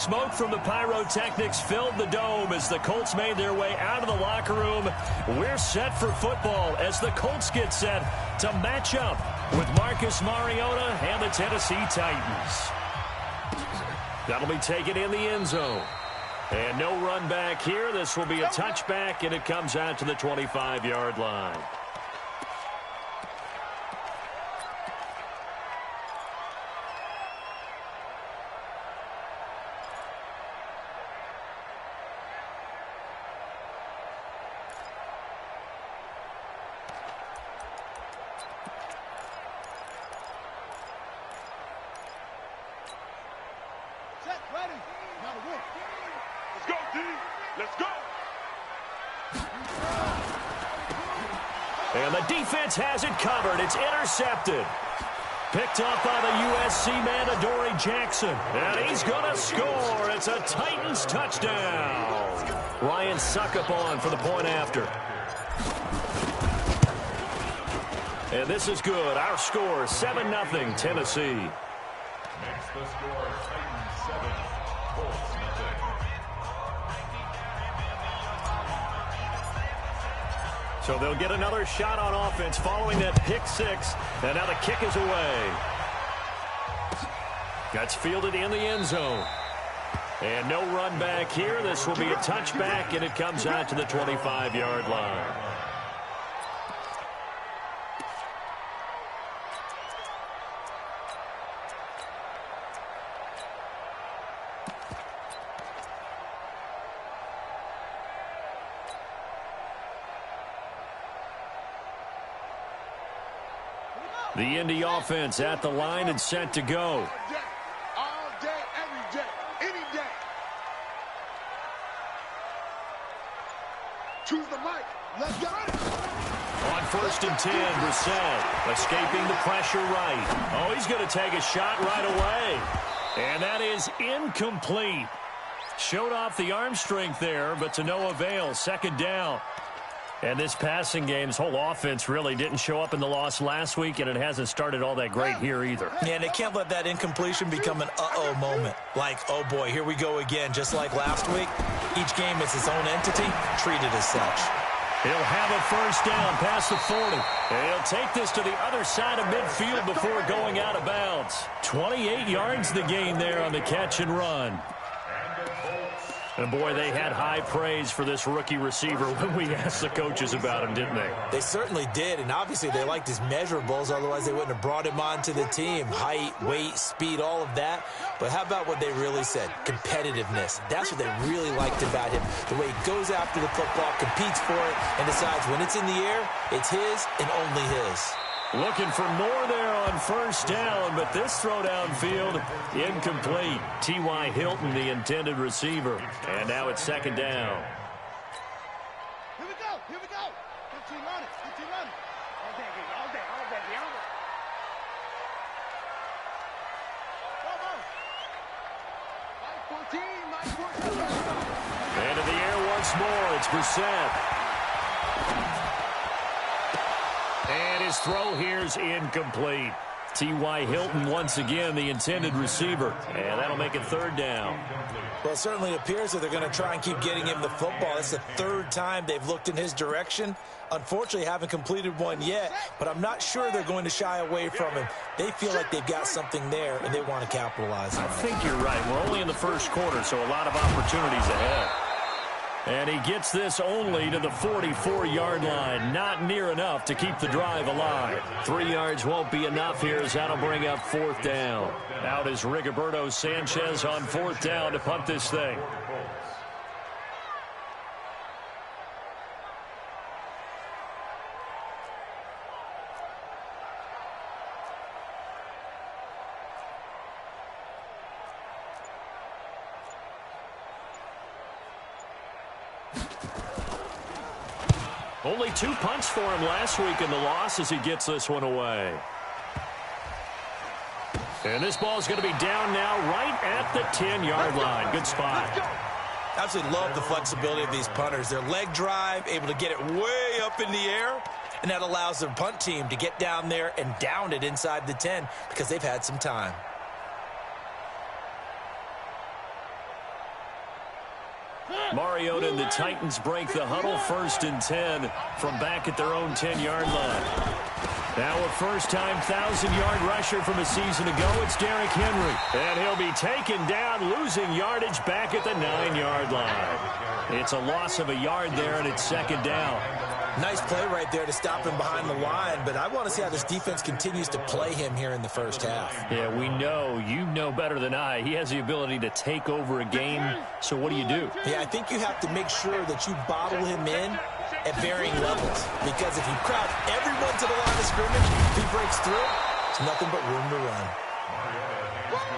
Smoke from the pyrotechnics filled the dome as the Colts made their way out of the locker room. We're set for football as the Colts get set to match up with Marcus Mariota and the Tennessee Titans. That'll be taken in the end zone. And no run back here. This will be a touchback, and it comes out to the 25-yard line. And the defense has it covered. It's intercepted. Picked up by the USC man, Adoree Jackson. And he's going to score. It's a Titans touchdown. Ryan Suckup on for the point after. And this is good. Our score, 7-0 Tennessee. Next, the score, Titans 7, Colts nothing. So they'll get another shot on offense following that pick six. And now the kick is away. That's fielded in the end zone. And no run back here. This will be a touchback, and it comes out to the 25-yard line. The Indy offense at the line and set to go. All day, every day, any day. Choose the mic. Let's go. On 1st and 10, Brissett escaping the pressure right. Oh, he's going to take a shot right away. And that is incomplete. Showed off the arm strength there, but to no avail. 2nd down. And this passing game's whole offense really didn't show up in the loss last week, and it hasn't started all that great here either. Yeah, and they can't let that incompletion become an uh-oh moment. Like, oh boy, here we go again. Just like last week, each game is its own entity, treated as such. He'll have a 1st down past the 40. And he'll take this to the other side of midfield before going out of bounds. 28 yards the gain there on the catch and run. And, boy, they had high praise for this rookie receiver when we asked the coaches about him, didn't they? They certainly did, and obviously they liked his measurables. Otherwise, they wouldn't have brought him onto the team. Height, weight, speed, all of that. But how about what they really said? Competitiveness. That's what they really liked about him. The way he goes after the football, competes for it, and decides when it's in the air, it's his and only his. Looking for more there on 1st down, but this throw downfield incomplete. T.Y. Hilton, the intended receiver. And now it's 2nd down. Here we go. Here we go. 15 running. 15 running. All day, all day, all day, all day. Go, go. 14, 14. And in the air once more, it's Brissett. And his throw here's incomplete. T.Y. Hilton once again the intended receiver. And that'll make it 3rd down. Well, it certainly appears that they're going to try and keep getting him the football. That's the 3rd time they've looked in his direction. Unfortunately, haven't completed one yet, but I'm not sure they're going to shy away from him. They feel like they've got something there, and they want to capitalize on it. I think you're right. We're only in the 1st quarter, so a lot of opportunities ahead. And he gets this only to the 44-yard line. Not near enough to keep the drive alive. 3 yards won't be enough here as that'll bring up 4th down. Out is Rigoberto Sanchez on 4th down to punt this thing. Only 2 punts for him last week in the loss as he gets this one away. And this ball's going to be down now right at the 10-yard line. Good spot. Absolutely love the flexibility of these punters. Their leg drive, able to get it way up in the air, and that allows their punt team to get down there and down it inside the 10 because they've had some time. Mariota and the Titans break the huddle, 1st and 10 from back at their own 10-yard line. Now a first-time 1,000-yard rusher from a season ago, it's Derrick Henry. And he'll be taken down, losing yardage back at the 9-yard line. It's a loss of a yard there, and it's 2nd down. Nice play right there to stop him behind the line, but I want to see how this defense continues to play him here in the first half. Yeah, we know. You know better than I. He has the ability to take over a game, so what do? Yeah, I think you have to make sure that you bottle him in at varying levels, because if you crowd everyone to the line of scrimmage, if he breaks through, it's nothing but room to run.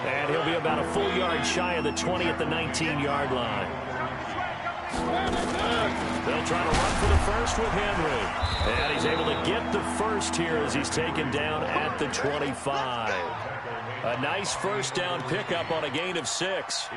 And he'll be about a full yard shy of the 20 at the 19-yard line. They'll try to run for the first with Henry. And he's able to get the first here as he's taken down at the 25. A nice first down pickup on a gain of 6.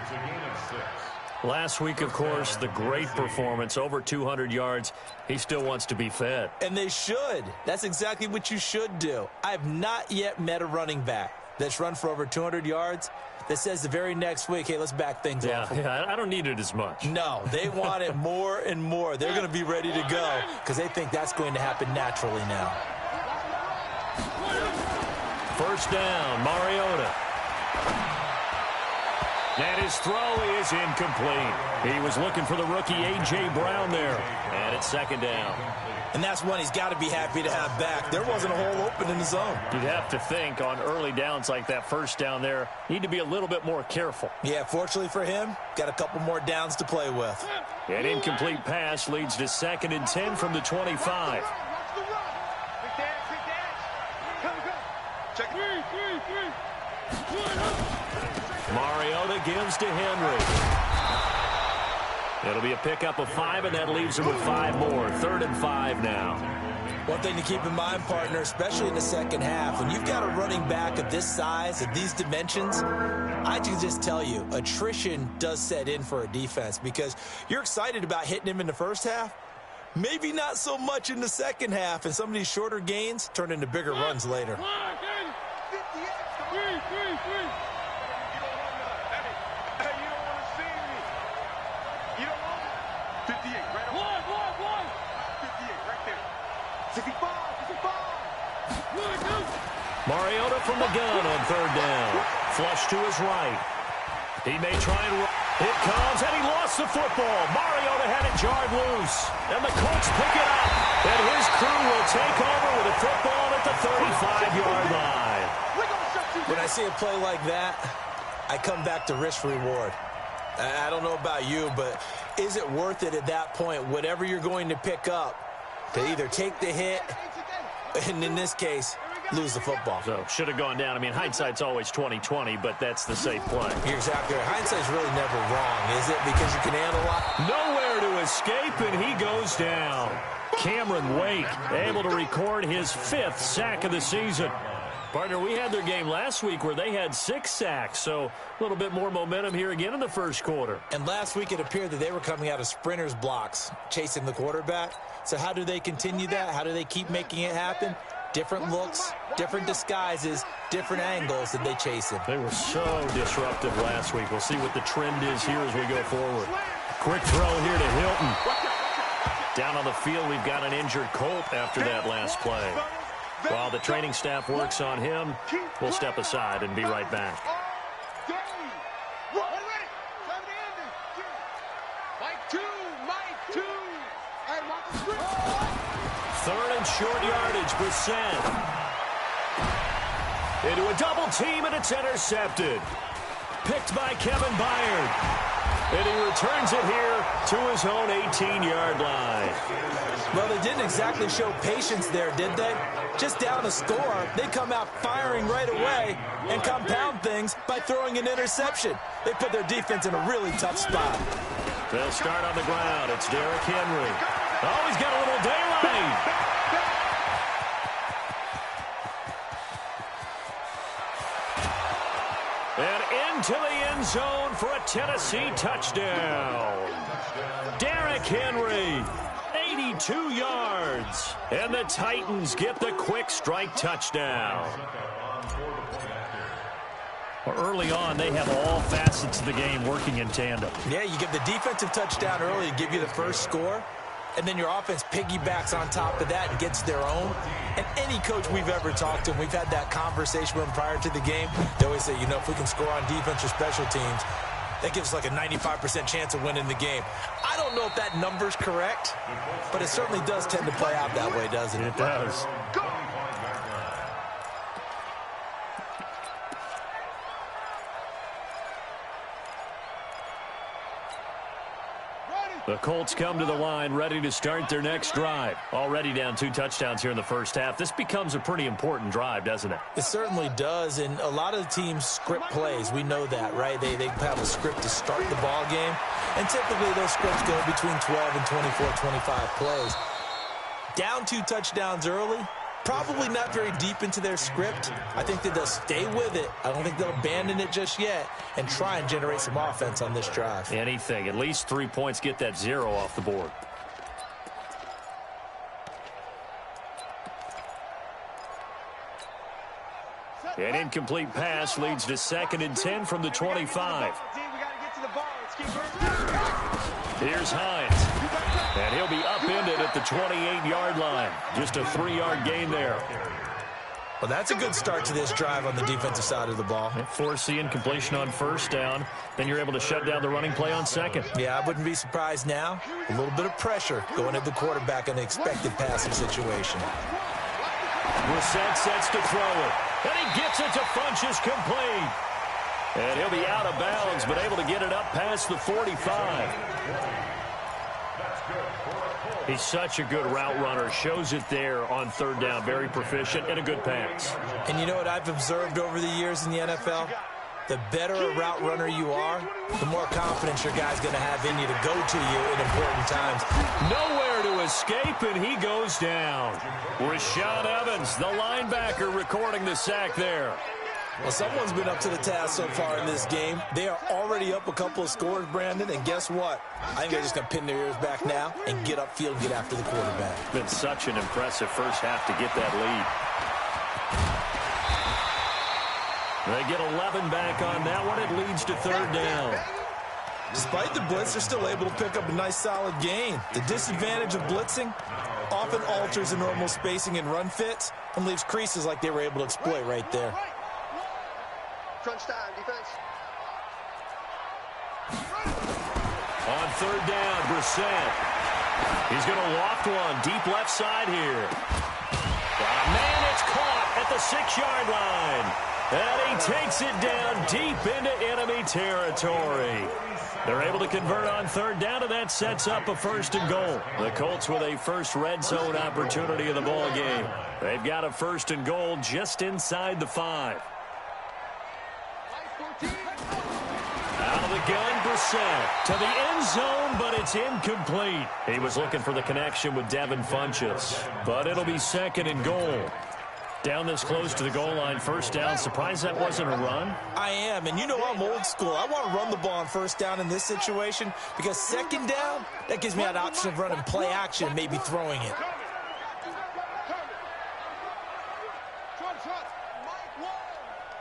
Last week, of course, the great performance, over 200 yards. He still wants to be fed. And they should. That's exactly what you should do. I have not yet met a running back that's run for over 200 yards that says the very next week, hey, let's back things off. Yeah, I don't need it as much. No, they want it more and more. They're going to be ready to go because they think that's going to happen naturally now. First down, Mariota. And his throw is incomplete. He was looking for the rookie A.J. Brown there. And it's 2nd down. And that's one he's got to be happy to have back. There wasn't a hole open in the zone. You'd have to think on early downs like that first down there, need to be a little bit more careful. Yeah, fortunately for him, got a couple more downs to play with. An incomplete pass leads to 2nd and 10 from the 25. Mariota gives to Henry. It'll be a pickup of 5, and that leaves him with 5 more. 3rd and 5 now. One thing to keep in mind, partner, especially in the second half, when you've got a running back of this size, of these dimensions, I can just tell you, attrition does set in for a defense because you're excited about hitting him in the first half, maybe not so much in the second half, and some of these shorter gains turn into bigger runs later. Mariota from the gun on 3rd down. Flush to his right. He may try and run. It comes, and he lost the football. Mariota had it jarred loose. And the Colts pick it up. And his crew will take over with a football at the 35-yard line. When I see a play like that, I come back to risk-reward. I don't know about you, but is it worth it at that point, whatever you're going to pick up, to either take the hit, and in this case, lose the football? So, should have gone down. I mean, hindsight's always 20/20, but that's the safe play. You're exactly right. Hindsight's really never wrong, is it? Because you can handle a lot. Nowhere to escape, and he goes down. Cameron Wake able to record his 5th sack of the season. Partner, we had their game last week where they had 6 sacks, so a little bit more momentum here again in the first quarter. And last week it appeared that they were coming out of sprinters blocks, chasing the quarterback. So how do they continue that? How do they keep making it happen? Different looks, different disguises, different angles that they chase him. They were so disruptive last week. We'll see what the trend is here as we go forward. Quick throw here to Hilton. Down on the field, we've got an injured Colt after that last play. While the training staff works on him, we'll step aside and be right back. 3rd and short yardage, Brissett. Into a double team, and it's intercepted. Picked by Kevin Byard. And he returns it here to his own 18-yard line. Well, they didn't exactly show patience there, did they? Just down a score, they come out firing right away and compound things by throwing an interception. They put their defense in a really tough spot. They'll start on the ground. It's Derrick Henry. Oh, he's got a little daylight. And into the end zone for a Tennessee touchdown. Derrick Henry, 82 yards. And the Titans get the quick strike touchdown. Well, early on, they have all facets of the game working in tandem. Yeah, you get the defensive touchdown early to give you the first score, and then your offense piggybacks on top of that and gets their own. And any coach we've ever talked to, and we've had that conversation with them prior to the game, they always say, you know, if we can score on defense or special teams, that gives us like a 95% chance of winning the game. I don't know if that number's correct, but it certainly does tend to play out that way, doesn't it? It does. The Colts come to the line ready to start their next drive. Already down 2 touchdowns here in the first half. This becomes a pretty important drive, doesn't it? It certainly does, and a lot of the teams script plays. We know that, right? They have a script to start the ball game, and typically those scripts go between 12 and 24, 25 plays. Down 2 touchdowns early, probably not very deep into their script. I think that they'll stay with it. I don't think they'll abandon it just yet and try and generate some offense on this drive. Anything. At least 3 points, get that 0 off the board. An incomplete pass leads to 2nd and 10 from the 25. Here's Hines. And he'll be upended at the 28-yard line. Just a 3-yard gain there. Well, that's a good start to this drive on the defensive side of the ball. Force the incompletion on first down. Then you're able to shut down the running play on 2nd. Yeah, I wouldn't be surprised now. A little bit of pressure going at the quarterback in an expected passing situation. Brissett sets to throw it. And he gets it to Funchess complete. And he'll be out of bounds, but able to get it up past the 45. He's such a good route runner. Shows it there on 3rd down. Very proficient and a good pass. And you know what I've observed over the years in the NFL? The better a route runner you are, the more confidence your guy's going to have in you to go to you in important times. Nowhere to escape, and he goes down. Rashaan Evans, the linebacker, recording the sack there. Well, someone's been up to the task so far in this game. They are already up a couple of scores, Brandon, and guess what? I think they're just going to pin their ears back now and get upfield and get after the quarterback. Been such an impressive first half to get that lead. They get 11 back on that one. It leads to 3rd down. Despite the blitz, they're still able to pick up a nice, solid gain. The disadvantage of blitzing often alters the normal spacing and run fits and leaves creases like they were able to exploit right there. Crunch time, defense. On 3rd down, Brissett. He's going to loft one deep left side here. Man, it's caught at the 6-yard line. And he takes it down deep into enemy territory. They're able to convert on 3rd down, and that sets up a 1st and goal. The Colts with a first red zone opportunity of the ball game. They've got a 1st and goal just inside the 5. Out of the gun, Brissett to the end zone, but it's incomplete. He was looking for the connection with Devin Funchess, but it'll be 2nd and goal. Down this close to the goal line, 1st down. Surprised that wasn't a run? I am, and you know I'm old school. I want to run the ball on 1st down in this situation because 2nd down, that gives me an option of running play action and maybe throwing it.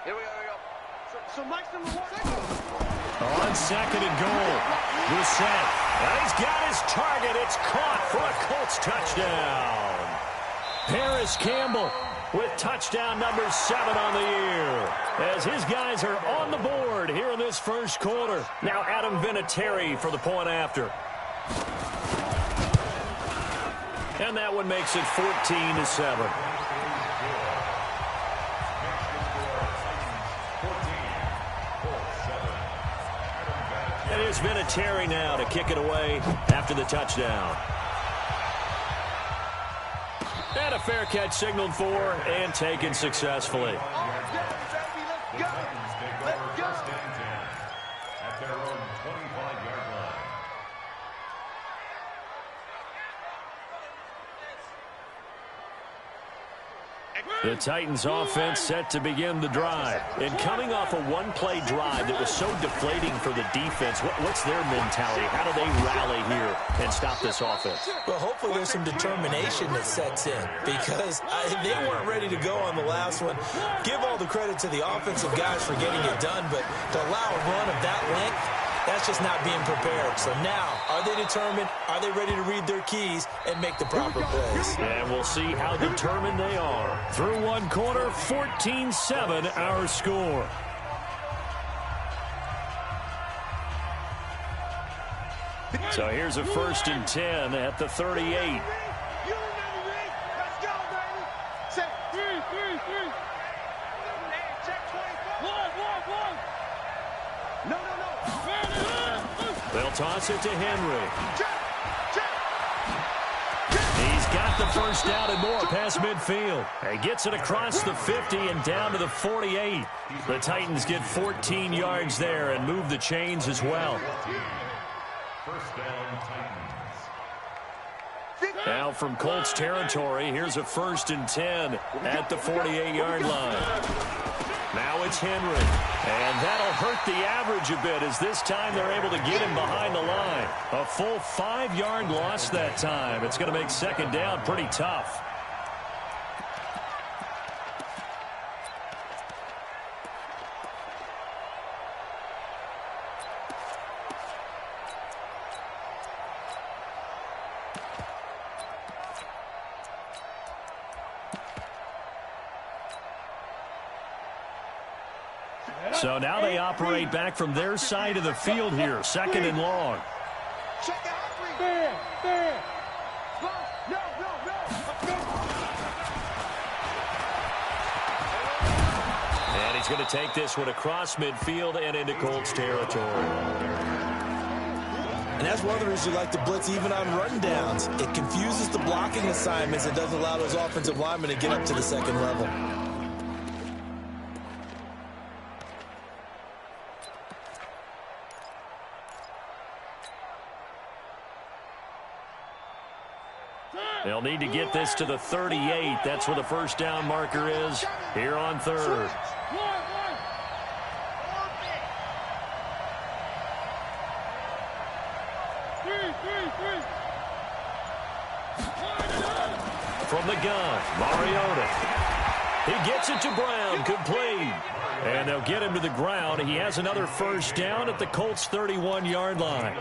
Here we go. So Mike's number 1. On 2nd and goal, Brissett. And he's got his target. It's caught for a Colts touchdown. Paris Campbell with touchdown number 7 on the year, as his guys are on the board here in this first quarter. Now Adam Vinatieri for the point after. And that one makes it 14-7. And it's Vinatieri now to kick it away after the touchdown. And a fair catch signaled for and taken successfully. At their own 25-yard line. The Titans offense set to begin the drive. And coming off a one-play drive that was so deflating for the defense, what's their mentality? How do they rally here and stop this offense? Well, hopefully there's some determination that sets in because they weren't ready to go on the last one. Give all the credit to the offensive guys for getting it done, but to allow a run of that length, that's just not being prepared. So now, are they determined? Are they ready to read their keys and make the proper plays? And we'll see how determined they are. Through one quarter, 14-7 our score. So here's a 1st and 10 at the 38. They'll toss it to Henry. He's got the first down and more past midfield. He gets it across the 50 and down to the 48. The Titans get 14 yards there and move the chains as well. First down, Titans. Now from Colts territory, here's a 1st and 10 at the 48-yard line. Now it's Henry, and that'll hurt the average a bit as this time they're able to get him behind the line. A full 5-yard loss that time. It's going to make 2nd down pretty tough. So now they operate back from their side of the field here, 2nd and long. And he's going to take this one across midfield and into Colts territory. And that's one of the reasons you like to blitz even on rundowns. It confuses the blocking assignments and doesn't allow those offensive linemen to get up to the 2nd level. They'll need to get this to the 38. That's where the first down marker is here on 3rd. From the gun, Mariota. He gets it to Brown, complete. And they'll get him to the ground. He has another first down at the Colts' 31-yard line.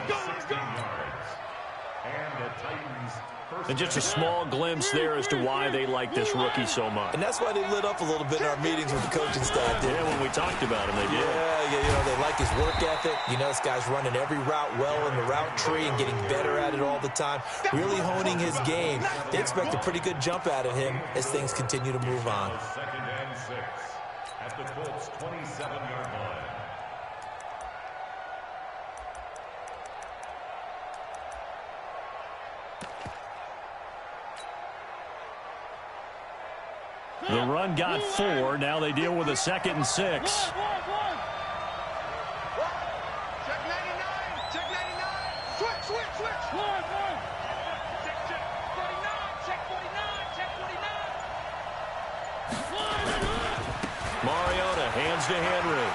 And just a small glimpse there as to why they like this rookie so much. And that's why they lit up a little bit in our meetings with the coaching staff. Yeah, when we talked about him, they did. Yeah, you know, they like his work ethic. You know, this guy's running every route well in the route tree and getting better at it all the time, really honing his game. They expect a pretty good jump out of him as things continue to move on. 2nd and 6 at the Colts' 27-yard line. The run got 4. Now they deal with a 2nd and 6. Check 99. Check 99. Switch. Check 49. Check 49. Check 49. Mariota hands to Henry.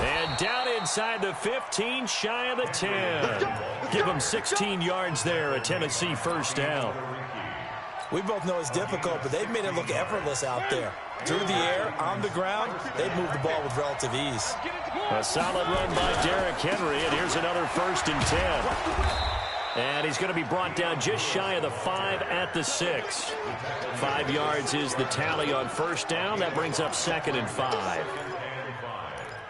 And down inside the 15, shy of the 10. Give him 16 yards there, a Tennessee first down. We both know it's difficult, but they've made it look effortless out there. Through the air, on the ground, they've moved the ball with relative ease. A solid run by Derrick Henry, and here's another 1st and 10. And he's going to be brought down just shy of the 5 at the 6. 5 yards is the tally on first down. That brings up 2nd and 5.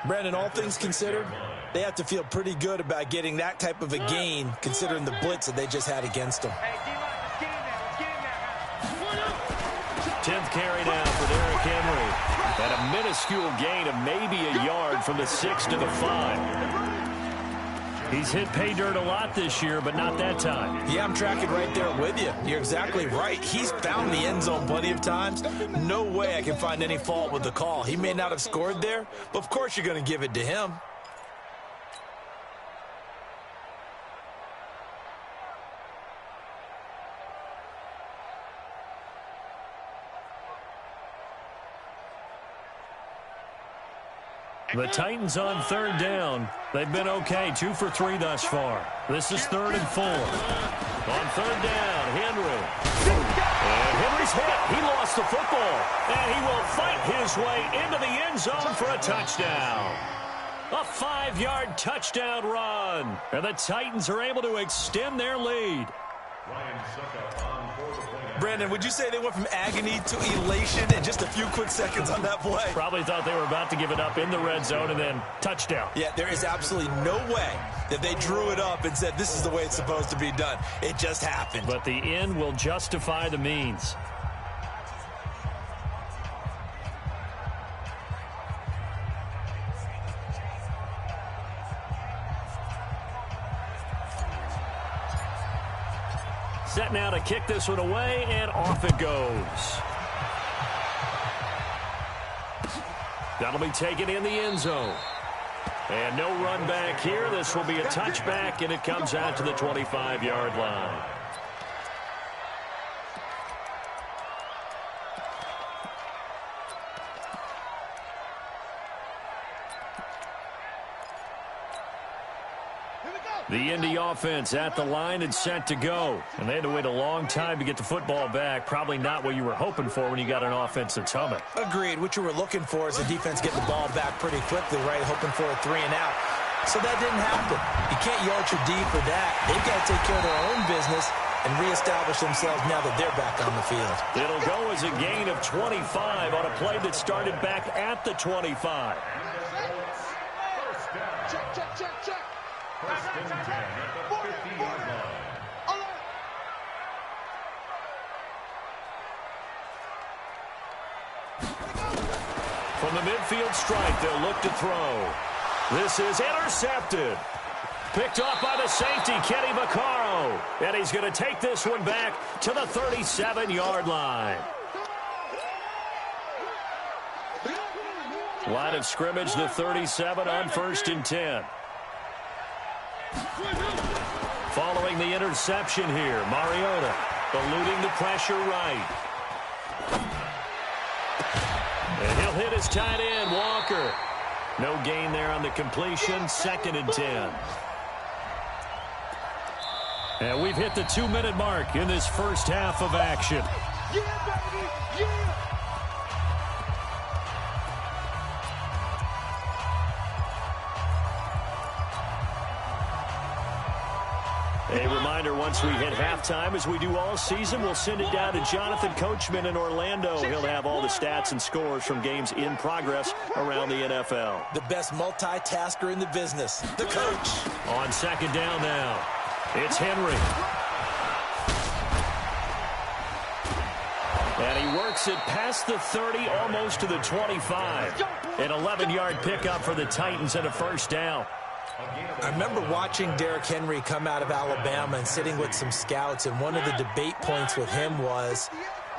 Brandon, all things considered, they have to feel pretty good about getting that type of a gain, considering the blitz that they just had against them. 10th carry now for Derrick Henry. And a minuscule gain of maybe a yard from the 6 to the 5. He's hit pay dirt a lot this year, but not that time. Yeah, I'm tracking right there with you. You're exactly right. He's found the end zone plenty of times. No way I can find any fault with the call. He may not have scored there, but of course you're going to give it to him. The Titans on third down. They've been okay, 2 for 3 thus far. This is 3rd and 4. On third down, Henry. And Henry's hit. He lost the football. And he will fight his way into the end zone for a touchdown. A 5-yard touchdown run. And the Titans are able to extend their lead. Brandon, would you say they went from agony to elation in just a few quick seconds on that play? Probably thought they were about to give it up in the red zone and then touchdown. Yeah, there is absolutely no way that they drew it up and said this is the way it's supposed to be done. It just happened. But the end will justify the means. Set now to kick this one away, and off it goes. That'll be taken in the end zone. And no run back here. This will be a touchback, and it comes out to the 25-yard line. The Indy offense at the line and set to go. And they had to wait a long time to get the football back. Probably not what you were hoping for when you got an offense that's humming. Agreed. What you were looking for is the defense getting the ball back pretty quickly, right? Hoping for a 3 and out. So that didn't happen. You can't yard your D for that. They've got to take care of their own business and reestablish themselves now that they're back on the field. It'll go as a gain of 25 on a play that started back at the 25. Check, check, check, check. First and 10 at the 50-yard line. From the midfield strike, they'll look to throw. This is intercepted. Picked off by the safety, Kenny Vaccaro. And he's going to take this one back to the 37-yard line. Line of scrimmage, the 37 on 1st and 10. Following the interception here, Mariota eluding the pressure right. And he'll hit his tight end, Walker. No gain there on the completion, 2nd and 10. And we've hit the 2-minute mark in this first half of action. Yeah, baby, yeah. A reminder, once we hit halftime, as we do all season, we'll send it down to Jonathan Coachman in Orlando. He'll have all the stats and scores from games in progress around the NFL. The best multitasker in the business, the coach. On 2nd down now, it's Henry. And he works it past the 30, almost to the 25. An 11-yard pickup for the Titans and a 1st down. I remember watching Derrick Henry come out of Alabama and sitting with some scouts, and one of the debate points with him was,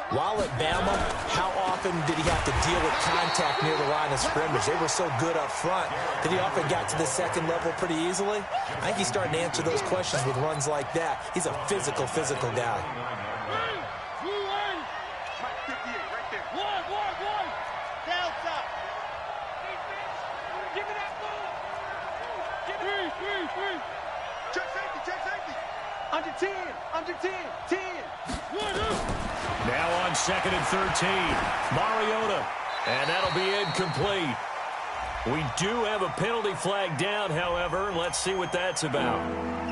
while at Bama, how often did he have to deal with contact near the line of scrimmage? They were so good up front that he often got to the 2nd level pretty easily. I think he's starting to answer those questions with runs like that. He's a physical guy. Under 10, 10. Now on 2nd and 13, Mariota, and that'll be incomplete. We do have a penalty flag down, however. Let's see what that's about.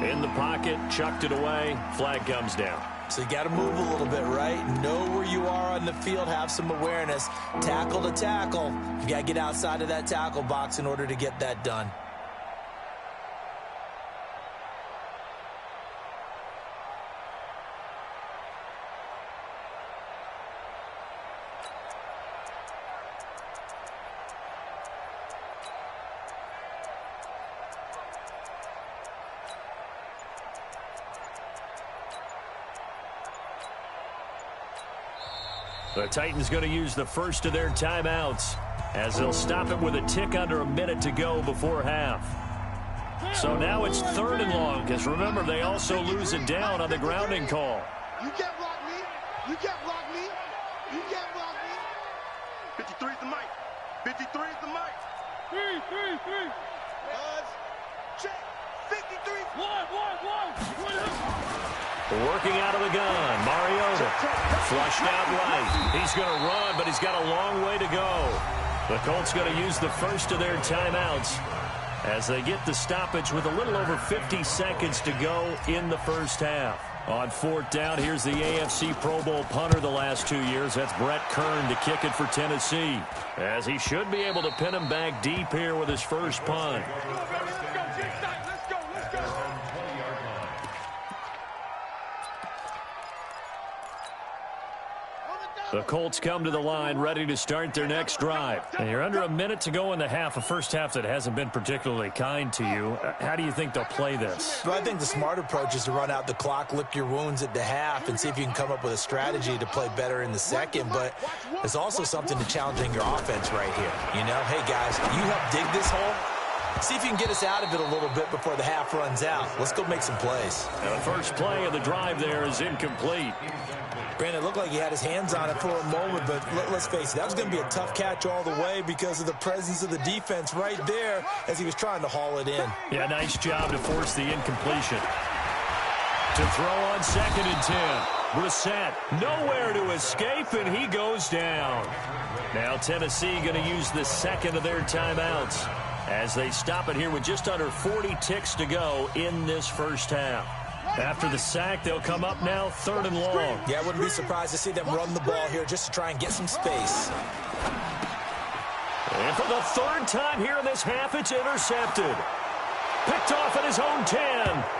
In the pocket, chucked it away, flag comes down. So you got to move a little bit, right? Know where you are on the field, have some awareness. Tackle to tackle. You got to get outside of that tackle box in order to get that done. The Titans going to use the first of their timeouts as they'll stop it with a tick under a minute to go before half. So now it's 3rd and long, because remember, they also lose it down on the grounding call. You can't block me. You can't block me. You can't block me. 53 is the mic. 53 is the mic. Three. Check. 53. Working out of the gun, Mariota. Flushed out right. He's going to run, but he's got a long way to go. The Colts going to use the first of their timeouts as they get the stoppage with a little over 50 seconds to go in the first half. On fourth down, here's the AFC Pro Bowl punter the last 2 years. That's Brett Kern to kick it for Tennessee, as he should be able to pin him back deep here with his first punt. The Colts come to the line ready to start their next drive. And you're under a minute to go in the half, a first half that hasn't been particularly kind to you. How do you think they'll play this? Well, I think the smart approach is to run out the clock, lick your wounds at the half, and see if you can come up with a strategy to play better in the second. But there's also something to challenging your offense right here. You know, hey, guys, you help dig this hole. See if you can get us out of it a little bit before the half runs out. Let's go make some plays. And the first play of the drive there is incomplete. Granted, it looked like he had his hands on it for a moment, but let's face it, that was going to be a tough catch all the way because of the presence of the defense right there as he was trying to haul it in. Yeah, nice job to force the incompletion. To throw on 2nd and 10. Brissett, nowhere to escape, and he goes down. Now Tennessee going to use the second of their timeouts as they stop it here with just under 40 ticks to go in this first half. After the sack, they'll come up now 3rd and long. Yeah, I wouldn't be surprised to see them run the ball here just to try and get some space. And for the 3rd time here in this half, it's intercepted. Picked off at his own 10.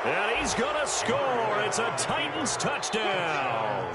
And he's going to score. It's a Titans touchdown.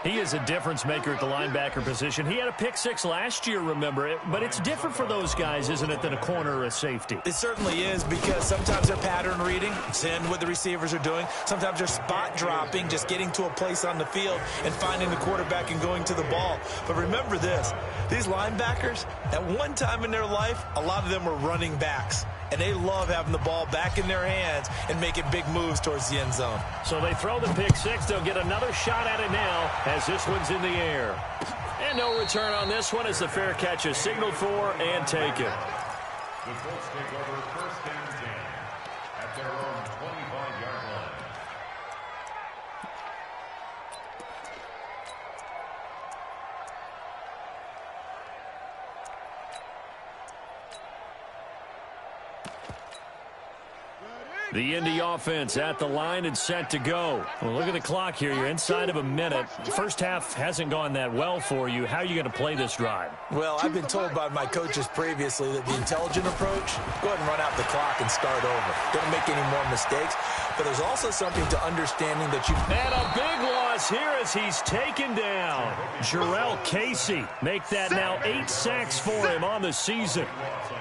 He is a difference maker at the linebacker position. He had a pick 6 last year, remember it. But it's different for those guys, isn't it, than a corner or a safety? It certainly is, because sometimes they're pattern reading, seeing what the receivers are doing. Sometimes they're spot dropping, just getting to a place on the field and finding the quarterback and going to the ball. But remember this, these linebackers, at one time in their life, a lot of them were running backs. And they love having the ball back in their hands and making big moves towards the end zone. So they throw the pick 6. They'll get another shot at it now as this one's in the air. And no return on this one as the fair catch is signaled for and taken. The Colts take over 1st and 10 at their own 25-yard line. The Indy offense at the line and set to go. Well, look at the clock here. You're inside of a minute. First half hasn't gone that well for you. How are you going to play this drive? Well, I've been told by my coaches previously that the intelligent approach, go ahead and run out the clock and start over. Don't make any more mistakes. But there's also something to understanding that you... And a big loss here as he's taken down. Jarrell Casey, make that now 8 sacks for him on the season.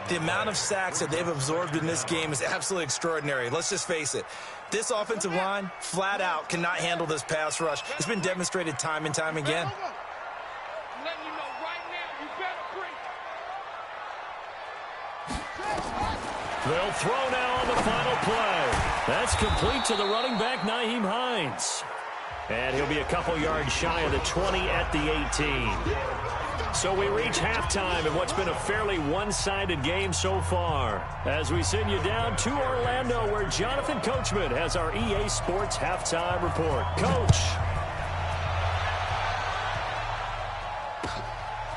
The amount of sacks that they've absorbed in this game is absolutely extraordinary. Let's just face it. This offensive line, flat out, cannot handle this pass rush. It's been demonstrated time and time again. They'll throw now on the final play. That's complete to the running back, Nyheim Hines. And he'll be a couple yards shy of the 20 at the 18. So we reach halftime in what's been a fairly one-sided game so far. As we send you down to Orlando, where Jonathan Coachman has our EA Sports halftime report. Coach.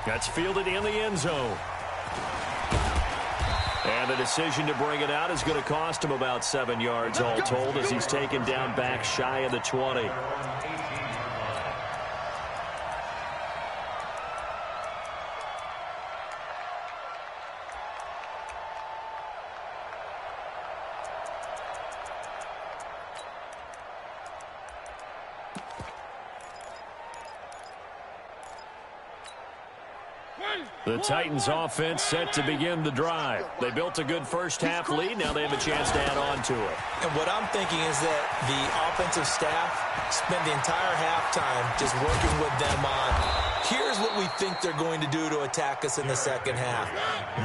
That's fielded in the end zone. And the decision to bring it out is going to cost him about 7 yards all told as he's taken down back shy of the 20. The Titans offense set to begin the drive. They built a good first half lead. Now they have a chance to add on to it. And what I'm thinking is that the offensive staff spent the entire halftime just working with them on Here's what we think they're going to do to attack us in the second half.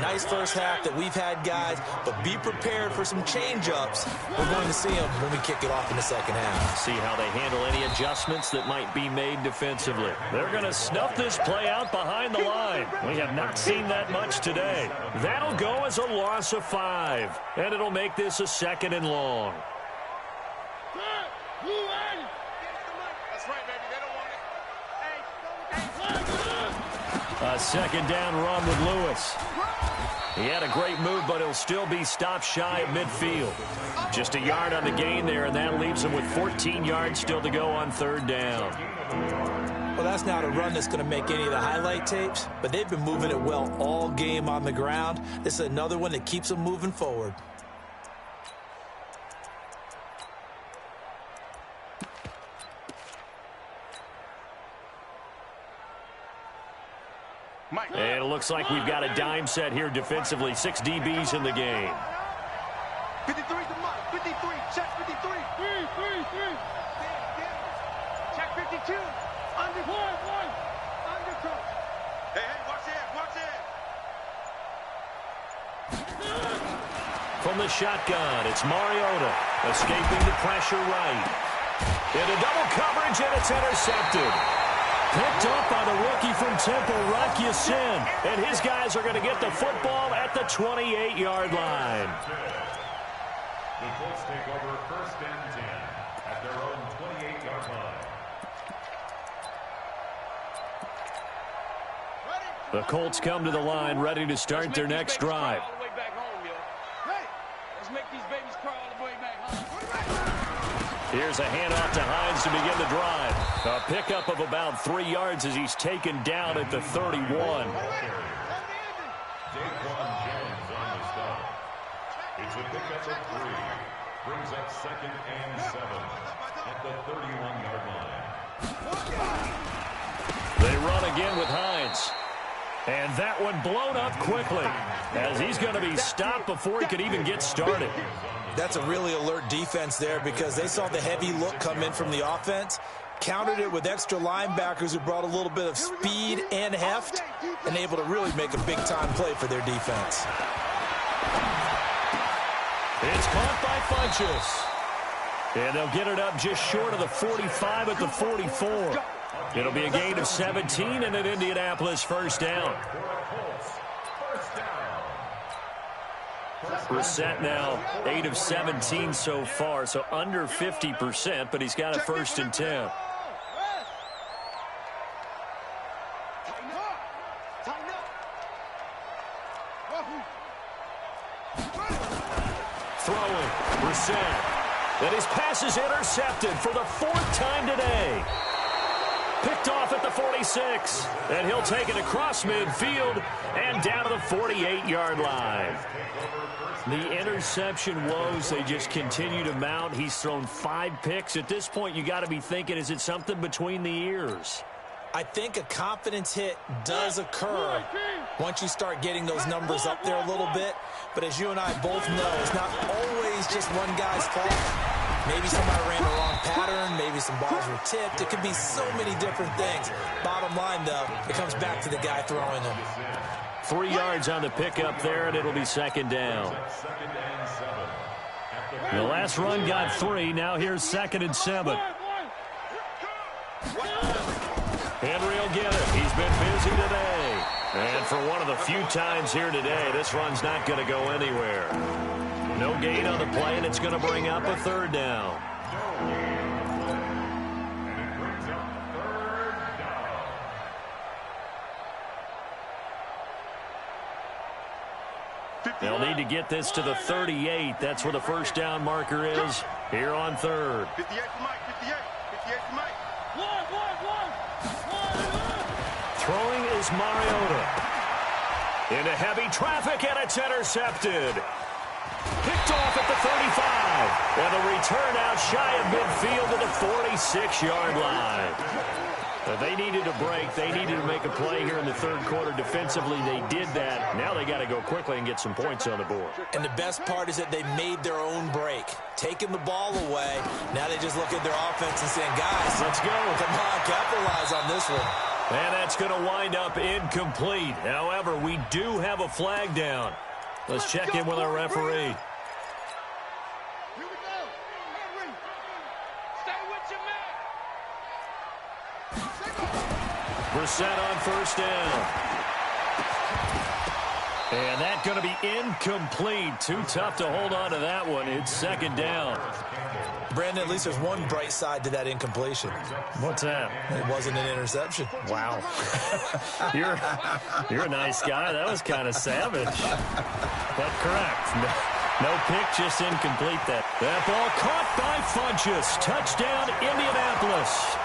Nice first half that we've had, guys, but be prepared for some change-ups. We're going to see them when we kick it off in the second half. See how they handle any adjustments that might be made defensively. They're going to snuff this play out behind the line. We have not seen that much today. That'll go as a loss of 5, and it'll make this a 2nd and long. A 2nd down run with Lewis. He had a great move, but he'll still be stopped shy of midfield. Just a yard on the gain there, and that leaves him with 14 yards still to go on 3rd down. Well, that's not a run that's going to make any of the highlight tapes, but they've been moving it well all game on the ground. This is another one that keeps them moving forward. And it looks like we've got a dime set here defensively. 6 DBs in the game. 53 to Mike. 53. Check 53. 3. Check 52. Under. Undercut. Hey, watch it. From the shotgun, it's Mariota escaping the pressure right. Into double coverage, and it's intercepted. Picked up by the rookie from Temple, Rock Ya-Sin. And his guys are going to get the football at the 28-yard line. The Colts take over 1st and 10 at their own 28-yard line. The Colts come to the line ready to start their next drive. Let's make these babies crawl all the way back home. Here's a handoff to Hines to begin the drive. A pickup of about 3 yards as he's taken down at the 31. Daquan Jones on the stop. It's a pickup of 3. Brings up 2nd and 7 at the 31-yard line. They run again with Hines. And that one blown up quickly as he's going to be stopped before he could even get started. That's a really alert defense there because they saw the heavy look come in from the offense, countered it with extra linebackers who brought a little bit of speed and heft, and able to really make a big-time play for their defense. It's caught by Funchess. And they'll get it up just short of the 45 at the 44. It'll be a gain of 17 and an Indianapolis 1st down. Brissett now 8 of 17 so far, so under 50%, but he's got a 1st and 10. Throwing, Brissett. And his pass is intercepted for the 4th time today. Picked off at the 46, and he'll take it across midfield and down to the 48-yard line. The interception woes, they just continue to mount. He's thrown 5 picks. At this point, you got to be thinking, is it something between the ears? I think a confidence hit does occur once you start getting those numbers up there a little bit. But as you and I both know, it's not always just one guy's fault. Maybe somebody ran the wrong pattern. Maybe some balls were tipped. It could be so many different things. Bottom line, though, it comes back to the guy throwing them. 3 yards on the pickup there, and it'll be 2nd down. The last run got 3. Now here's 2nd and 7. Henry will get it. He's been busy today. And for one of the few times here today, this run's not going to go anywhere. No gain on the play, and it's going to bring up a 3rd down. They'll need to get this to the 38. That's where the 1st down marker is here on 3rd. 58 to Mike. 58 to Mike. Throwing is Mariota. Into heavy traffic, and it's intercepted. Picked off at the 35. And the return out shy of midfield to the 46-yard line. They needed a break. They needed to make a play here in the 3rd quarter. Defensively, they did that. Now they got to go quickly and get some points on the board. And the best part is that they made their own break. Taking the ball away. Now they just look at their offense and saying, guys, let's go. Come on, capitalize on this one. And that's going to wind up incomplete. However, we do have a flag down. Let's check in with our referee. Here we go. Henry. Stay with your man. Brissett on first down. And that's going to be incomplete. Too tough to hold on to that one. It's second down. Brandon, at least there's one bright side to that incompletion. What's that? It wasn't an interception. Wow. You're a nice guy. That was kind of savage. But correct. No pick, just incomplete that. That ball caught by Funchess. Touchdown, Indianapolis.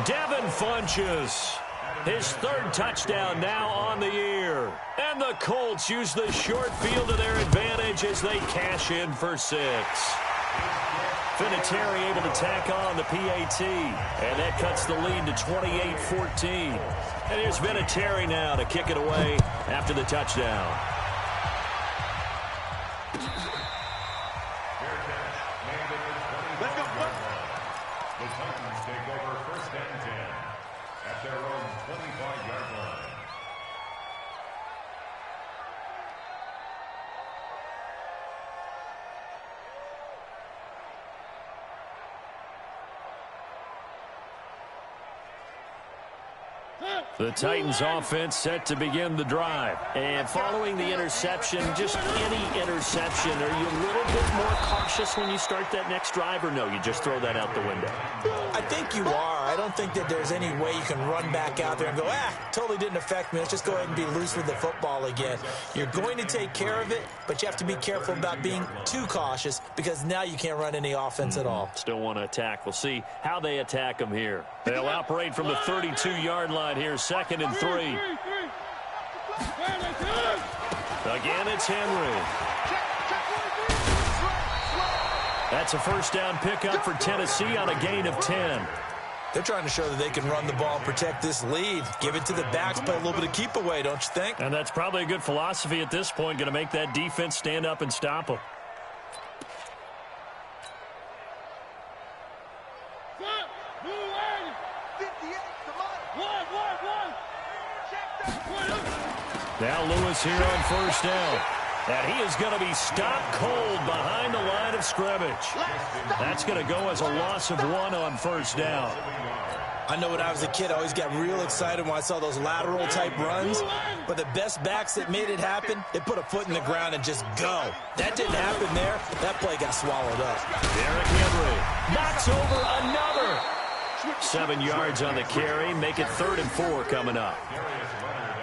Devin Funchess. His third touchdown now on the year. And the Colts use the short field to their advantage as they cash in for 6. Vinatieri able to tack on the PAT. And that cuts the lead to 28-14. And here's Vinatieri now to kick it away after the touchdown. Let's go. The Titans take over first and 10 at their own 25-yard line. The Titans offense set to begin the drive. And following the interception, just any interception, are you a little bit more cautious when you start that next drive, or no, you just throw that out the window? I think you are. I don't think that there's any way you can run back out there and go, totally didn't affect me. Let's just go ahead and be loose with the football again. You're going to take care of it, but you have to be careful about being too cautious because now you can't run any offense at all. Still want to attack. We'll see how they attack them here. They'll operate from the 32-yard line here, 2nd and 3. Again, it's Henry. That's a first down pickup for Tennessee on a gain of 10. They're trying to show that they can run the ball and protect this lead. Give it to the backs, play a little bit of keep away, don't you think? And that's probably a good philosophy at this point, going to make that defense stand up and stop them. Now Lewis here on first down. And he is going to be stopped cold behind the line of scrimmage. That's going to go as a loss of 1 on first down. I know when I was a kid, I always got real excited when I saw those lateral-type runs. But the best backs that made it happen, they put a foot in the ground and just go. That didn't happen there. That play got swallowed up. Derrick Henry knocks over another. 7 yards on the carry. Make it 3rd and 4 coming up.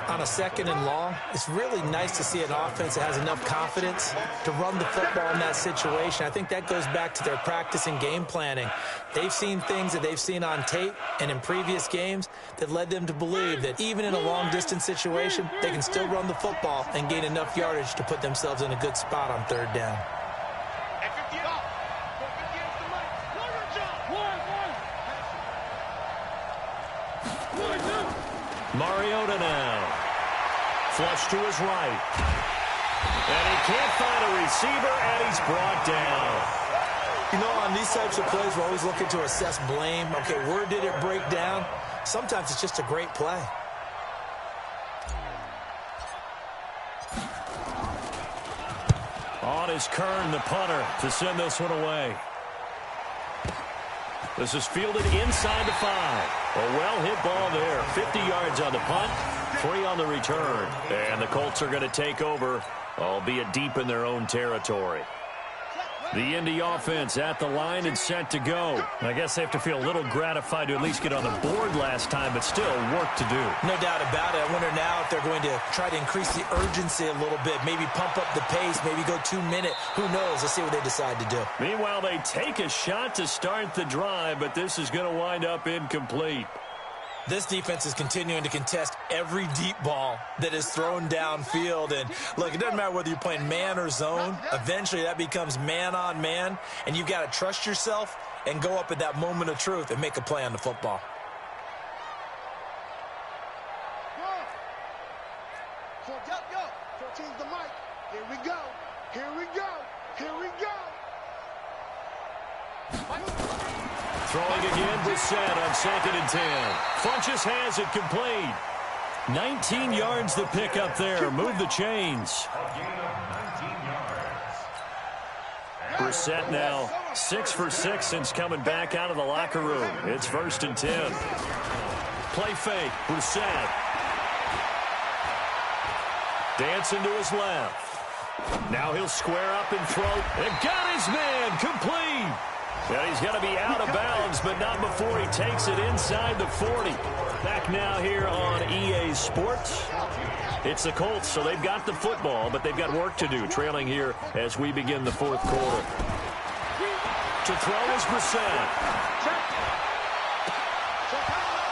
On a 2nd and long, it's really nice to see an offense that has enough confidence to run the football in that situation. I think that goes back to their practice and game planning. They've seen things that they've seen on tape and in previous games that led them to believe that even in a long-distance situation, they can still run the football and gain enough yardage to put themselves in a good spot on 3rd down. Mariota now. Flush to his right. And he can't find a receiver, and he's brought down. You know, on these types of plays, we're always looking to assess blame. Okay, where did it break down? Sometimes it's just a great play. On is Kern, the punter, to send this one away. This is fielded inside the 5. A well-hit ball there. 50 yards on the punt, 3 on the return. And the Colts are going to take over, albeit deep in their own territory. The Indy offense at the line and set to go. I guess they have to feel a little gratified to at least get on the board last time, but still work to do. No doubt about it. I wonder now if they're going to try to increase the urgency a little bit, maybe pump up the pace, maybe go 2-minute. Who knows? Let's see what they decide to do. Meanwhile, they take a shot to start the drive, but this is going to wind up incomplete. This defense is continuing to contest every deep ball that is thrown downfield. And, look, it doesn't matter whether you're playing man or zone. Eventually, that becomes man-on-man, and you've got to trust yourself and go up at that moment of truth and make a play on the football. Yo, 14's the mic. Here we go. Here we go. Here we go. Throwing again, Brissett on 2nd and 10. Funchess has it complete. 19 yards the pick up there. Move the chains. Brissett now 6 for 6 since coming back out of the locker room. It's 1st and 10. Play fake. Brissett. Dancing to his left. Now he'll square up and throw. And got his man complete. And he's going to be out of bounds, but not before he takes it inside the 40. Back now here on EA Sports. It's the Colts, so they've got the football, but they've got work to do, trailing here as we begin the 4th quarter. To throw is Brissett.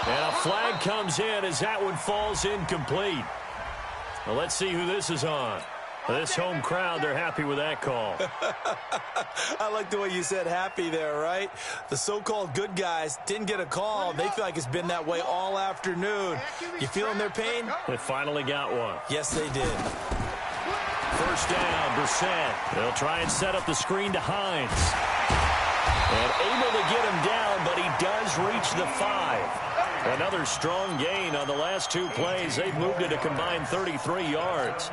And a flag comes in as that one falls incomplete. Well, let's see who this is on. This home crowd, they're happy with that call. I like the way you said happy there, right? The so-called good guys didn't get a call. They feel like it's been that way all afternoon. You feeling their pain? They finally got one. Yes, they did. 1st down, Brissett. They'll try and set up the screen to Hines. And able to get him down, but he does reach the 5. Another strong gain on the last 2 plays. They've moved it a combined 33 yards.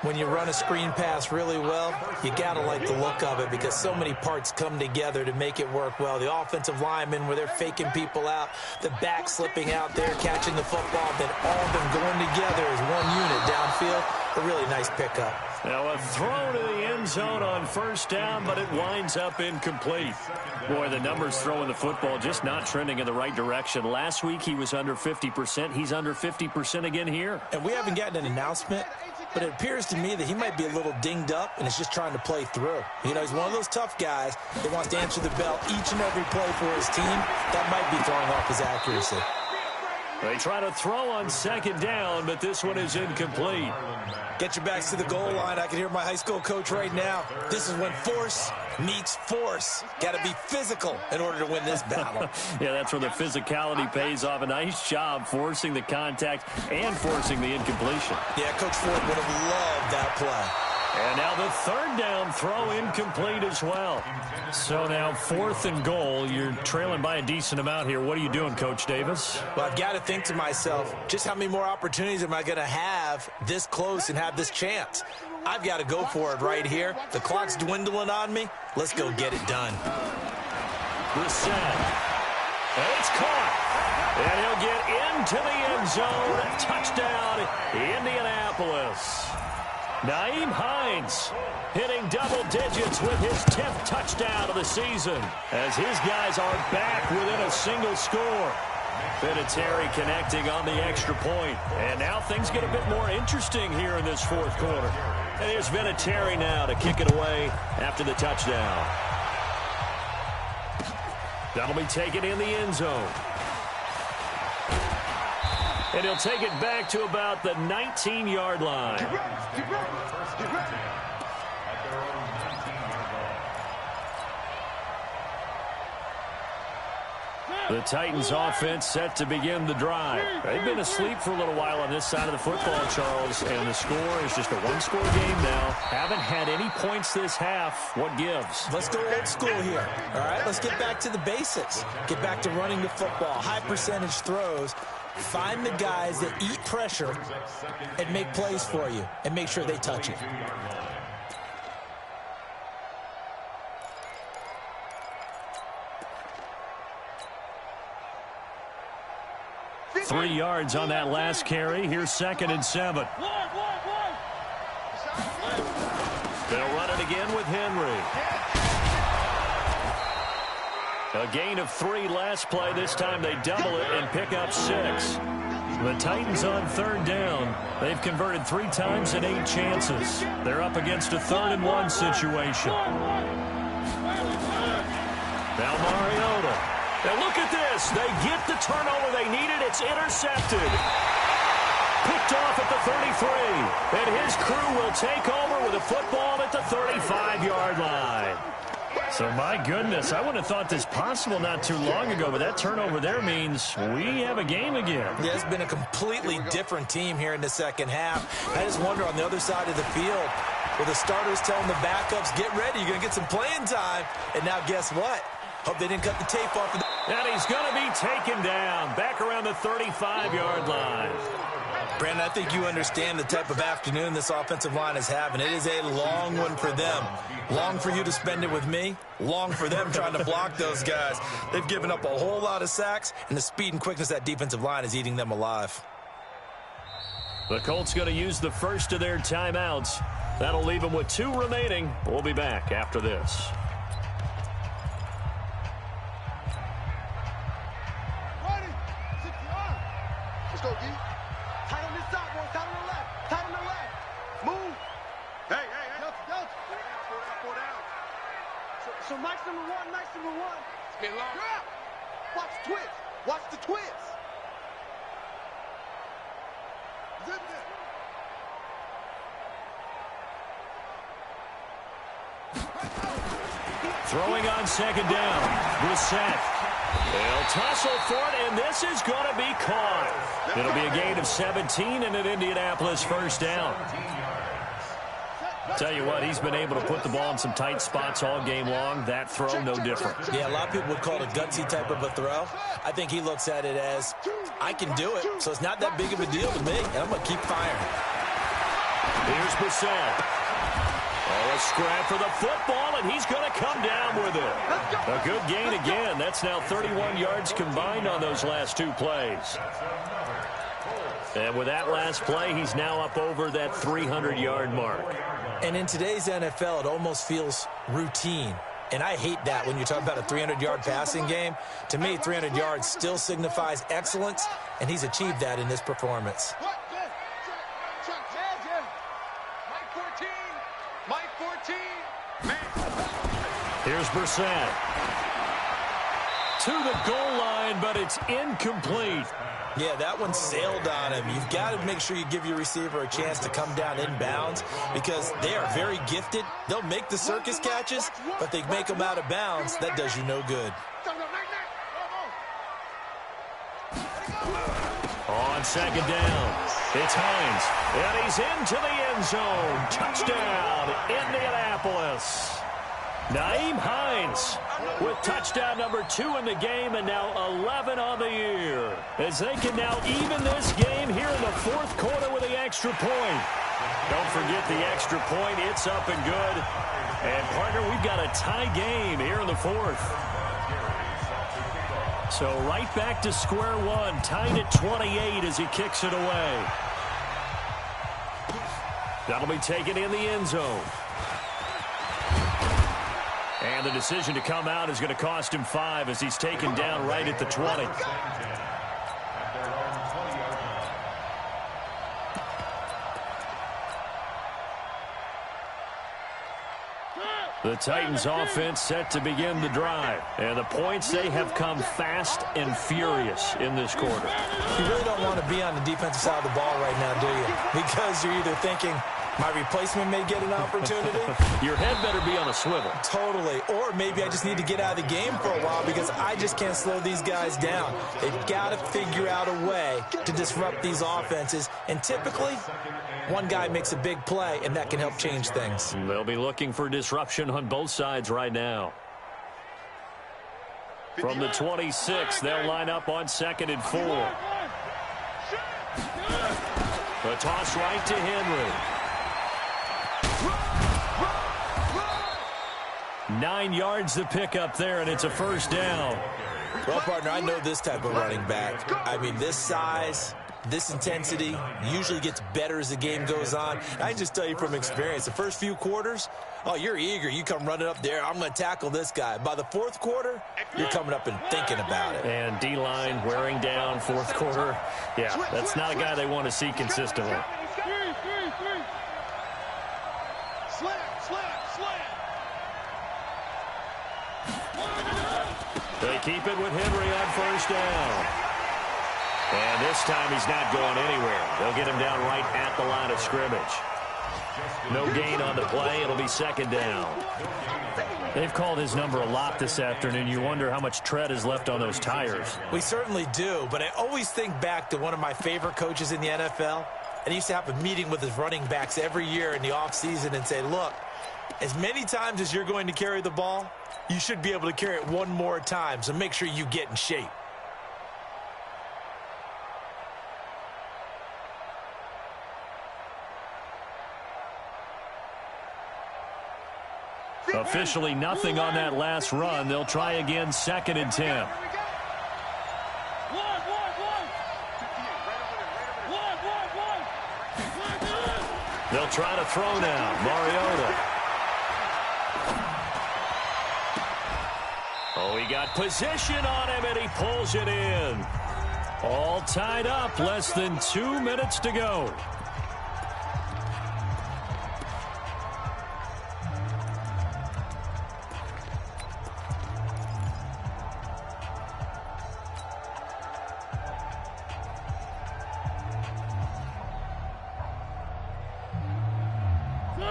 When you run a screen pass really well, you got to like the look of it because so many parts come together to make it work well. The offensive linemen, where they're faking people out, the back slipping out there, catching the football, then all of them going together as one unit downfield. A really nice pickup. Now a throw to the end zone on 1st down, but it winds up incomplete. Boy, the numbers throwing the football just not trending in the right direction. Last week he was under 50%. He's under 50% again here. And we haven't gotten an announcement, but it appears to me that he might be a little dinged up and is just trying to play through. You know, he's one of those tough guys that wants to answer the bell each and every play for his team. That might be throwing off his accuracy. They try to throw on 2nd down, but this one is incomplete. Get your backs to the goal line. I can hear my high school coach right now. This is when force meets force. Got to be physical in order to win this battle. Yeah, that's where the physicality pays off. A nice job forcing the contact and forcing the incompletion. Yeah, Coach Ford would have loved that play. And now the 3rd down throw incomplete as well. So now 4th and goal. You're trailing by a decent amount here. What are you doing, Coach Davis? Well, I've got to think to myself, just how many more opportunities am I going to have this close and have this chance? I've got to go for it right here. The clock's dwindling on me. Let's go get it done. Brissett. And it's caught. And he'll get into the end zone. Touchdown, Indianapolis. Nyheim Hines hitting double digits with his 10th touchdown of the season as his guys are back within a single score. Vinatieri connecting on the extra point. And now things get a bit more interesting here in this 4th quarter. And here's Vinatieri now to kick it away after the touchdown. That'll be taken in the end zone. And he'll take it back to about the 19-yard line. The Titans offense set to begin the drive. They've been asleep for a little while on this side of the football, Charles, and the score is just a one-score game now. Haven't had any points this half. What gives? Let's go old school here, all right? Let's get back to the basics. Get back to running the football, high-percentage throws. Find the guys that eat pressure and make plays for you and make sure they touch it. 3 yards on that last carry. Here's 2nd and 7. They'll run it again with Henry. A gain of 3 last play. This time they double it and pick up 6. The Titans on 3rd down. They've converted 3 times and 8 chances. They're up against a 3rd and 1 situation. Now Mariota. And look at this. They get the turnover they needed. It's intercepted. Picked off at the 33. And his crew will take over with a football at the 35-yard line. So, my goodness, I wouldn't have thought this possible not too long ago, but that turnover there means we have a game again. Yeah, it's been a completely different team here in the second half. I just wonder on the other side of the field, will the starters telling the backups, get ready, you're going to get some playing time. And now guess what? Hope they didn't cut the tape off of the... And he's going to be taken down back around the 35-yard line. Brandon, I think you understand the type of afternoon this offensive line is having. It is a long one for them. Long for you to spend it with me. Long for them trying to block those guys. They've given up a whole lot of sacks, and the speed and quickness of that defensive line is eating them alive. The Colts going to use the first of their timeouts. That'll leave them with 2 remaining. We'll be back after this. Let's go, D. Tight on this side, boys. Tight on the left. Tight on the left. Move. Hey. Four down. So nice number one. It's getting long. Watch the twist. Watch the twist. Zip it. Throwing on second down. Brissett. They'll tussle for it, and this is going to be caught. It'll be a gain of 17 and an Indianapolis first down. Tell you what, he's been able to put the ball in some tight spots all game long. That throw, no different. Yeah, a lot of people would call it a gutsy type of a throw. I think he looks at it as, I can do it, so it's not that big of a deal to me, and I'm going to keep firing. Here's Brissett. Oh, a scrap for the football, and he's going to come down with it. A good gain again. That's now 31 yards combined on those last 2 plays. And with that last play, he's now up over that 300-yard mark. And in today's NFL, it almost feels routine. And I hate that when you're talking about a 300-yard passing game. To me, 300 yards still signifies excellence, and he's achieved that in this performance. Here's Brissett. To the goal line, but it's incomplete. Yeah, that one sailed on him. You've got to make sure you give your receiver a chance to come down inbounds because they are very gifted. They'll make the circus catches, but they make them out of bounds. That does you no good. On second down, it's Hines, and he's into the end zone. Touchdown, Indianapolis. Nyheim Hines with touchdown number 2 in the game and now 11 on the year. As they can now even this game here in the 4th quarter with the extra point. Don't forget the extra point. It's up and good. And, partner, we've got a tie game here in the 4th. So right back to square one, tied at 28 as he kicks it away. That'll be taken in the end zone. And the decision to come out is going to cost him 5 as he's taken down right at the 20. The Titans offense set to begin the drive. And the points, they have come fast and furious in this quarter. You really don't want to be on the defensive side of the ball right now, do you? Because you're either thinking, my replacement may get an opportunity. Your head better be on a swivel. Totally. Or maybe I just need to get out of the game for a while because I just can't slow these guys down. They've got to figure out a way to disrupt these offenses. And typically, one guy makes a big play, and that can help change things. They'll be looking for disruption on both sides right now. From the 26, they'll line up on 2nd and 4. The toss right to Henry. 9 yards to pick up there, and it's a first down. Well, partner, I know this type of running back. I mean, this size, this intensity usually gets better as the game goes on. I can just tell you from experience, the first few quarters, oh, you're eager. You come running up there, I'm going to tackle this guy. By the 4th quarter, you're coming up and thinking about it. And D-line wearing down 4th quarter. Yeah, that's not a guy they want to see consistently. They keep it with Henry on first down. And this time he's not going anywhere. They'll get him down right at the line of scrimmage. No gain on the play. It'll be 2nd down. They've called his number a lot this afternoon. You wonder how much tread is left on those tires. We certainly do, but I always think back to one of my favorite coaches in the NFL. And he used to have a meeting with his running backs every year in the offseason and say, look, As many times as you're going to carry the ball, you should be able to carry it one more time, so make sure you get in shape. Officially nothing on that last run. They'll try again, 2nd and 10. They'll try to throw now. Mariota. Oh, he got position on him, and he pulls it in. All tied up, less than 2 minutes to go.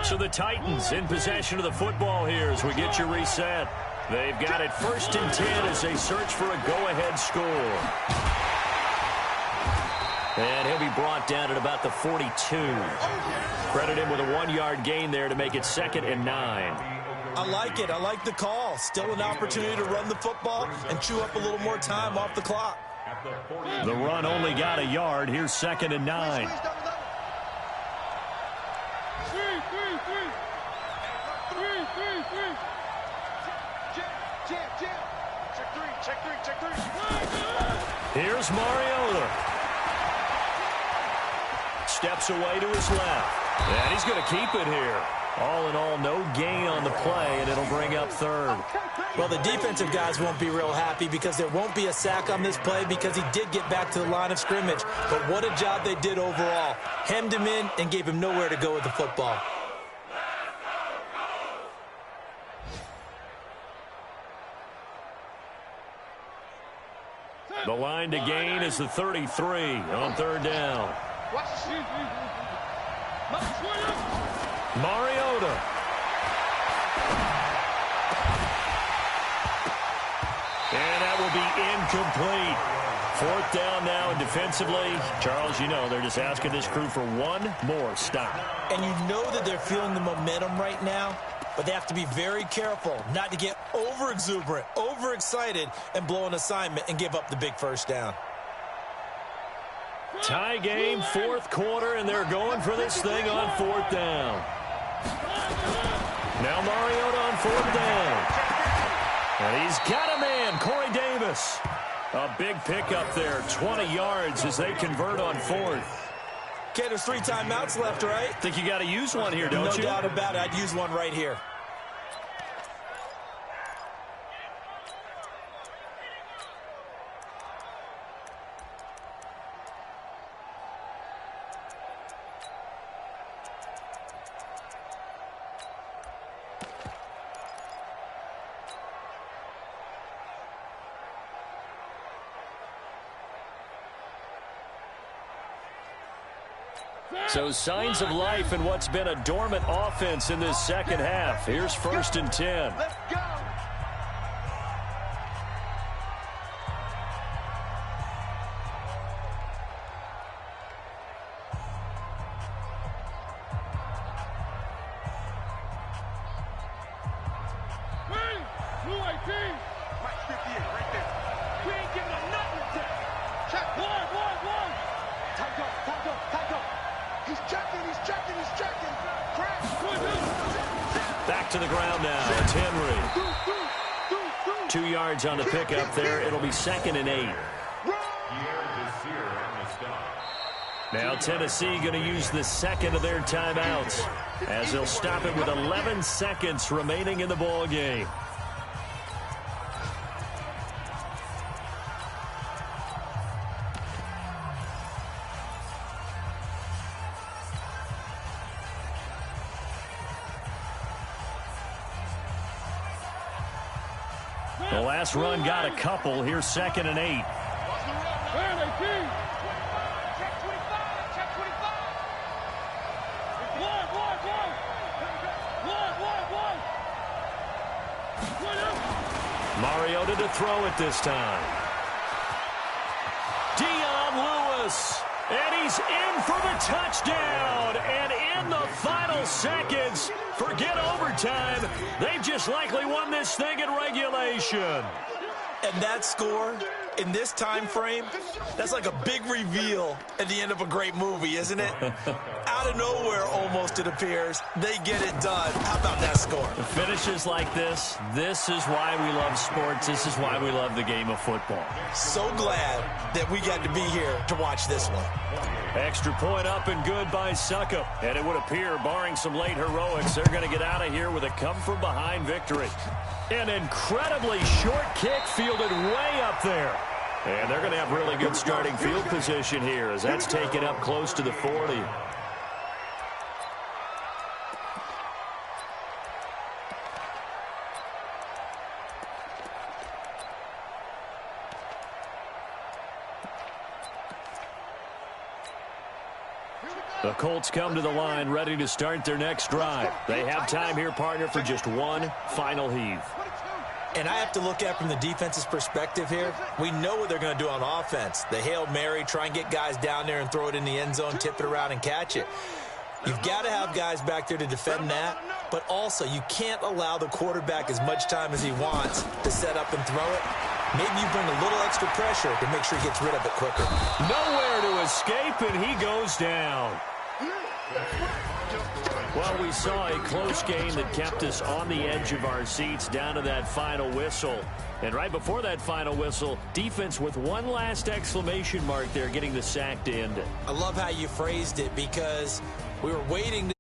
So the Titans in possession of the football here as we get you reset. They've got it 1st and 10 as they search for a go-ahead score. And he'll be brought down at about the 42. Credit him with a 1-yard gain there to make it 2nd and 9. I like it. I like the call. Still an opportunity to run the football and chew up a little more time off the clock. The run only got a yard. Here's 2nd and 9. Here's Mariota. Steps away to his left. And he's going to keep it here. All in all, no gain on the play, and it'll bring up 3rd. Well, the defensive guys won't be real happy because there won't be a sack on this play because he did get back to the line of scrimmage. But what a job they did overall. Hemmed him in and gave him nowhere to go with the football. The line to gain is the 33 on 3rd down. Mariota. And that will be incomplete. 4th down now, and defensively, Charles, you know, they're just asking this crew for one more stop. And you know that they're feeling the momentum right now, but they have to be very careful not to get over-exuberant, overexcited, and blow an assignment and give up the big 1st down. Tie game, 4th quarter, and they're going for this thing on 4th down. Now Mariota on 4th down. And he's got a man, Corey Davis. A big pickup there, 20 yards as they convert on 4th. Okay, there's 3 timeouts left, right? Think you got to use one here, don't you? No doubt about it. I'd use one right here. So signs of life in what's been a dormant offense in this 2nd half. Here's 1st and 10. Let's go. Back to the ground now. It's Henry. 2 yards on the pickup there. It'll be 2nd and 8. Now Tennessee going to use the 2nd of their timeouts as they'll stop it with 11 seconds remaining in the ball game. The last run got a couple. Here's 2nd and 8. Mariota to throw it this time. Dion Lewis. And he's in for the touchdown. And in the final seconds, forget overtime, they've just likely won this thing in regulation. And that score in this time frame, that's like a big reveal at the end of a great movie, isn't it? Out of nowhere, almost, it appears, they get it done. How about that score? Finishes like this is why we love sports. This is why we love the game of football. So glad that we got to be here to watch this one. Extra point up and good by Suckup. And it would appear, barring some late heroics, they're going to get out of here with a come-from-behind victory. An incredibly short kick fielded way up there. And they're going to have really good starting field position here as that's taken up close to the 40. The Colts come to the line ready to start their next drive. They have time here, partner, for just one final heave. And I have to look at from the defense's perspective here. We know what they're going to do on offense. The Hail Mary, try and get guys down there and throw it in the end zone, tip it around and catch it. You've got to have guys back there to defend that, but also you can't allow the quarterback as much time as he wants to set up and throw it. Maybe you bring a little extra pressure to make sure he gets rid of it quicker. Nowhere to escape, and he goes down. Well, we saw a close game that kept us on the edge of our seats down to that final whistle. And right before that final whistle, defense with one last exclamation mark there, getting the sack to end it. I love how you phrased it because we were waiting to